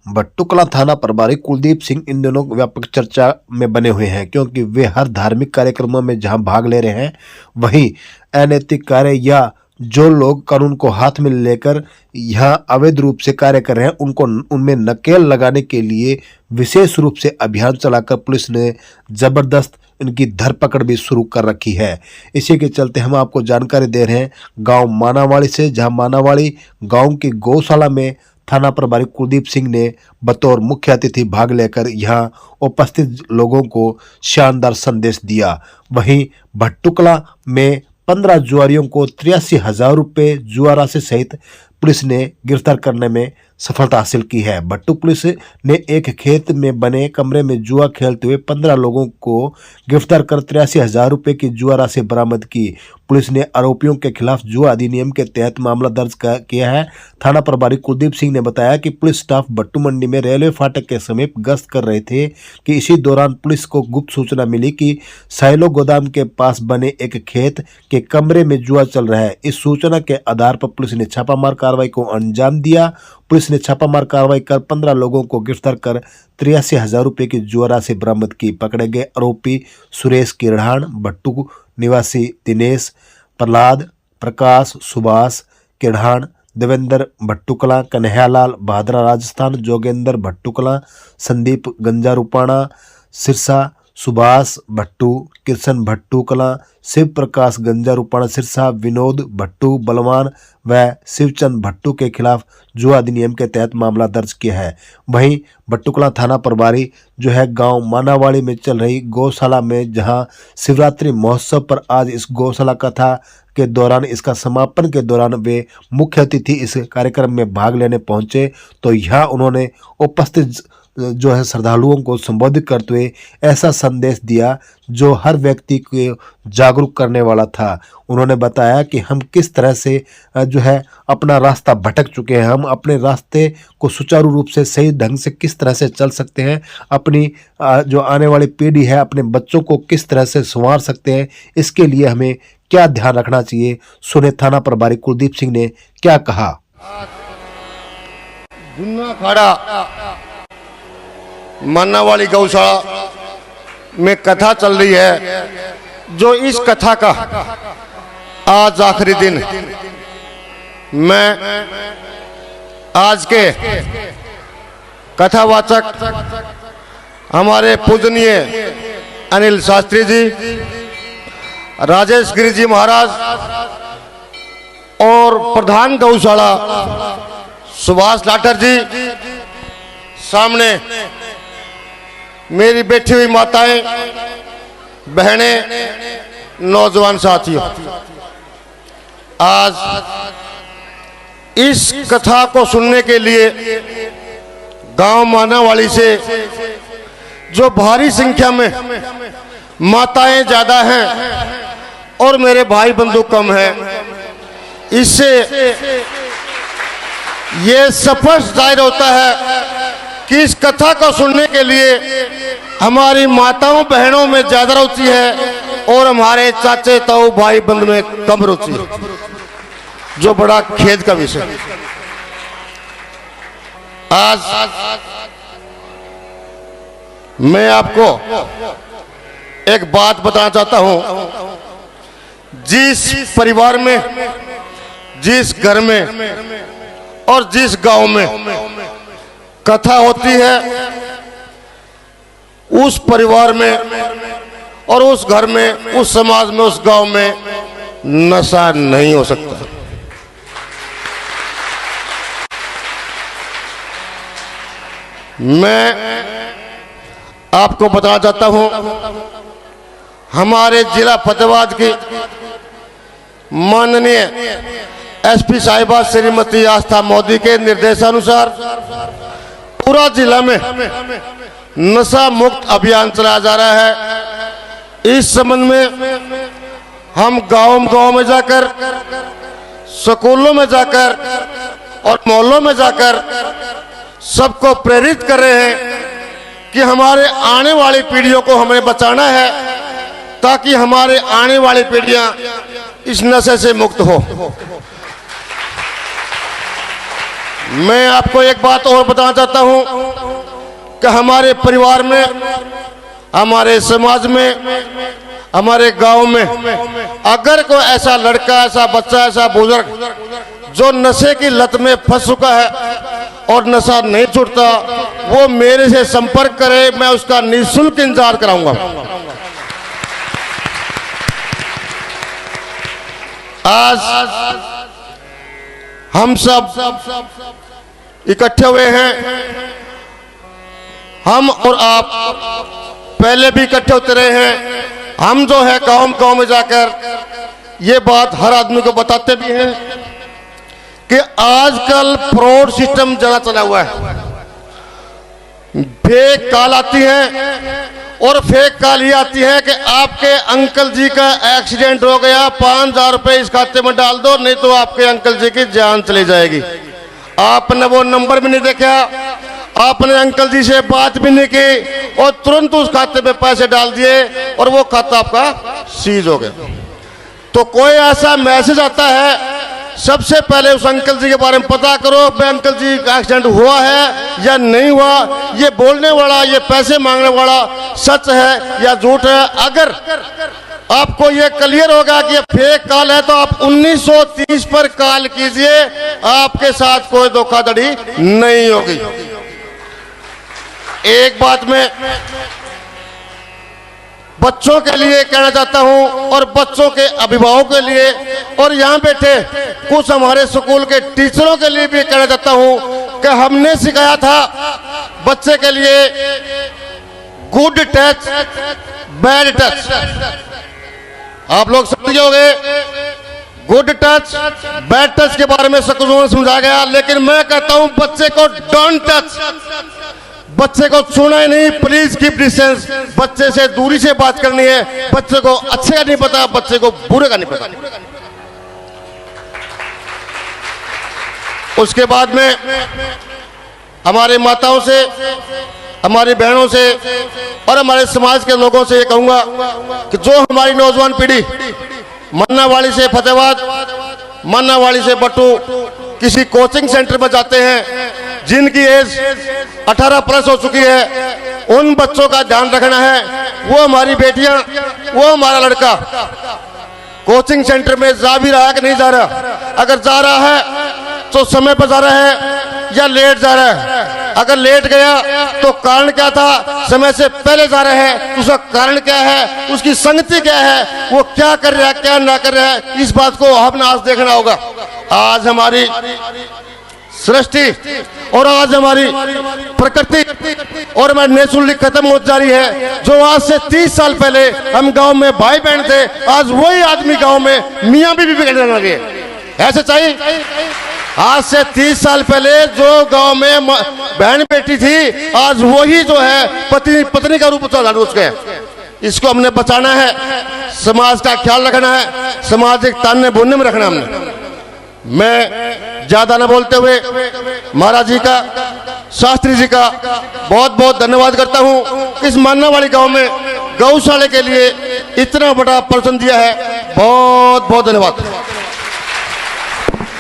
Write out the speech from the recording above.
भट्टूकलां थाना प्रभारी कुलदीप सिंह इन दिनों व्यापक चर्चा में बने हुए हैं, क्योंकि वे हर धार्मिक कार्यक्रमों में जहां भाग ले रहे हैं, वहीं अनैतिक कार्य या जो लोग कानून को हाथ में लेकर यहां अवैध रूप से कार्य कर रहे हैं, उनको उनमें नकेल लगाने के लिए विशेष रूप से अभियान चलाकर पुलिस ने जबरदस्त इनकी धरपकड़ भी शुरू कर रखी है। इसी के चलते हम आपको जानकारी दे रहे हैं गांव मानावाड़ी से, जहां मानावाड़ी गांव की गौशाला में थाना प्रभारी कुलदीप सिंह ने बतौर मुख्य अतिथि भाग लेकर यहां उपस्थित लोगों को शानदार संदेश दिया। वहीं भट्टूकलां में 15 जुआरियों को 83,000 रुपये जुआ राशि सहित पुलिस ने गिरफ्तार करने में सफलता हासिल की है। भट्टू पुलिस ने एक खेत में बने कमरे में जुआ खेलते हुए 15 लोगों को गिरफ्तार कर 83,000 रुपये की जुआ राशि बरामद की। पुलिस ने आरोपियों के खिलाफ जुआ अधिनियम के तहत मामला दर्ज किया है। थाना प्रभारी कुलदीप सिंह ने बताया कि पुलिस स्टाफ भट्टू मंडी में रेलवे फाटक के समीप गश्त कर रहे थे कि इसी दौरान पुलिस को गुप्त सूचना मिली कि साइलो गोदाम के पास बने एक खेत के कमरे में जुआ चल रहा है। इस सूचना के आधार पर पुलिस ने छापामार कार्रवाई को अंजाम दिया। पुलिस ने छापामार कार्रवाई कर 15 लोगों को गिरफ्तार कर 83,000 रुपये की जुआ राशि बरामद की। पकड़े गए आरोपी सुरेश किरहान, भट्टू निवासी दिनेश, प्रहलाद, प्रकाश, सुभाष किरहान, देवेंद्र भट्टूकलां, कन्हैयालाल भादरा राजस्थान, जोगेंद्र भट्टूकलां, संदीप गंजारूपाणा सिरसा, सुभाष भट्टू, कृष्ण भट्टूकलां, शिव प्रकाश गंजारूपाणा सिरसा, विनोद भट्टू बलवान व शिवचंद भट्टू के खिलाफ जुआ अधिनियम के तहत मामला दर्ज किया है। वहीं भट्टूकलां थाना प्रभारी जो है गांव मानावाड़ी में चल रही गौशाला में, जहां शिवरात्रि महोत्सव पर आज इस गौशाला कथा के दौरान, इसका समापन के दौरान वे मुख्य अतिथि इस कार्यक्रम में भाग लेने पहुंचे, तो यहाँ उन्होंने उपस्थित जो है श्रद्धालुओं को संबोधित करते हुए ऐसा संदेश दिया जो हर व्यक्ति को जागरूक करने वाला था। उन्होंने बताया कि हम किस तरह से जो है अपना रास्ता भटक चुके हैं, हम अपने रास्ते को सुचारू रूप से सही ढंग से किस तरह से चल सकते हैं, अपनी जो आने वाली पीढ़ी है, अपने बच्चों को किस तरह से संवार सकते हैं, इसके लिए हमें क्या ध्यान रखना चाहिए। सुने थाना प्रभारी कुलदीप सिंह ने क्या कहा। मानावाड़ी गौशाला में कथा चल रही है, जो इस कथा का आज आखिरी दिन। मैं आज के कथावाचक हमारे पूजनीय अनिल शास्त्री जी, राजेश गिरी जी महाराज और प्रधान गौशाला सुभाष लाटर जी, सामने मेरी बैठी हुई माताएं, बहनें, नौजवान साथियों, आज इस कथा को सुनने के लिए गांव मानावाड़ी से जो भारी संख्या में माताएं ज्यादा हैं और मेरे भाई बंधु कम हैं, इससे ये स्पष्ट जाहिर होता है कि इस कथा को सुनने के लिए हमारी माताओं बहनों में ज्यादा रुचि है और हमारे चाचे ताऊ भाई बंधु में कम रुचि है, जो बड़ा खेद का विषय। आज मैं आपको एक बात बताना चाहता हूं। जिस परिवार में, जिस घर में और जिस गांव में कथा होती है, उस परिवार में और उस घर में, उस समाज में, उस गांव में नशा नहीं हो सकता। मैं आपको बताना चाहता हूं, हमारे जिला फतेहाबाद की माननीय एसपी साहिबा श्रीमती आस्था मोदी के निर्देशानुसार पूरा जिला में नशा मुक्त अभियान चलाया जा रहा है। इस संबंध में हम गांव में जाकर, स्कूलों में जाकर और मोहल्लों में जाकर सबको प्रेरित कर रहे हैं कि हमारे आने वाली पीढ़ियों को हमें बचाना है, ताकि हमारे आने वाली पीढ़ियां इस नशे से मुक्त हो। मैं आपको एक बात और बताना चाहता हूं कि हमारे परिवार में, हमारे समाज में, हमारे गांव में अगर कोई ऐसा लड़का, ऐसा बच्चा, ऐसा बुजुर्ग जो नशे की लत में फंस चुका है और नशा नहीं छूटता, वो मेरे से संपर्क करे, मैं उसका निःशुल्क इंतजार कराऊंगा। आज हम सब इकट्ठे हुए हैं, हम और आप पहले भी इकट्ठे होते रहे हैं। हम जो है गांव में जाकर ये बात हर आदमी को बताते भी हैं कि आजकल फ्रॉड सिस्टम ज्यादा चला हुआ है। फेक कॉल आती है और फेक कॉल ये आती है कि आपके अंकल जी का एक्सीडेंट हो गया, 5,000 रुपए इस खाते में डाल दो, नहीं तो आपके अंकल जी की जान चली जाएगी। आपने वो नंबर भी नहीं देखा, आपने अंकल जी से बात भी नहीं की और तुरंत उस खाते में पैसे डाल दिए और वो खाता आपका सीज हो गया। तो कोई ऐसा मैसेज आता है, सबसे पहले उस अंकल जी के बारे में पता करो कि अंकल जी का एक्सीडेंट हुआ है या नहीं हुआ, ये बोलने वाला, ये पैसे मांगने वाला सच है या झूठ है। अगर आपको ये क्लियर होगा कि ये फेक कॉल है तो आप 1930 पर कॉल कीजिए, आपके साथ कोई धोखाधड़ी नहीं होगी। एक बात मैं बच्चों के लिए कहना चाहता हूं और बच्चों के अभिभावकों के लिए और यहां बैठे कुछ हमारे स्कूल के टीचरों के लिए भी कहना चाहता हूं कि हमने सिखाया था बच्चे के लिए गुड टच, बैड टच। आप लोग समझोगे गुड टच, बैड टच के बारे में स्कूलों में समझाया गया, लेकिन मैं कहता हूं बच्चे को डोंट टच, बच्चे को छूना ही नहीं, प्लीज कीप डिस्टेंस। बच्चे से दूरी से बात करनी है, बच्चे को अच्छे का नहीं पता, बच्चे को बुरे का नहीं पता। उसके बाद में हमारे माताओं से, हमारी बहनों से और हमारे समाज के लोगों से ये कहूंगा कि जो हमारी नौजवान पीढ़ी मन्नावाड़ी से फतेहाबाद, मन्नावाड़ी से बट्टू किसी कोचिंग सेंटर में जाते हैं, जिनकी एज 18 प्लस हो चुकी है, उन बच्चों का ध्यान रखना है। वो हमारी बेटियां, वो हमारा लड़का कोचिंग सेंटर में जा भी रहा है कि नहीं जा रहा, अगर जा रहा है तो समय पर जा रहा है या लेट जा रहा है। अगर लेट गया तो कारण क्या था, समय से पहले जा रहा है उसका कारण क्या है, उसकी संगति क्या है, वो क्या कर रहा है क्या ना कर रहा है, इस बात को हमने आज देखना होगा। आज हमारी सृष्टि और आज हमारी प्रकृति और हमारी नेचुरली खत्म होती जा रही है। जो आज से 30 साल पहले हम गांव में भाई बहन थे, आज वही आदमी गांव में मियां बीवी बिगड़ने लगे। ऐसे चाहिए, आज से 30 साल पहले जो गांव में बहन बेटी थी, आज वही जो है पति पत्नी का रूप धारण उसके। इसको हमने बचाना है, समाज का ख्याल रखना है, सामाजिक ताने बोलने में रखना हमने। मैं ज्यादा न बोलते हुए महाराज जी का, शास्त्री जी का बहुत बहुत धन्यवाद करता हूं। इस मन्नावाड़ी गांव में गौशाला के लिए इतना बड़ा प्रवचन दिया है, बहुत बहुत धन्यवाद।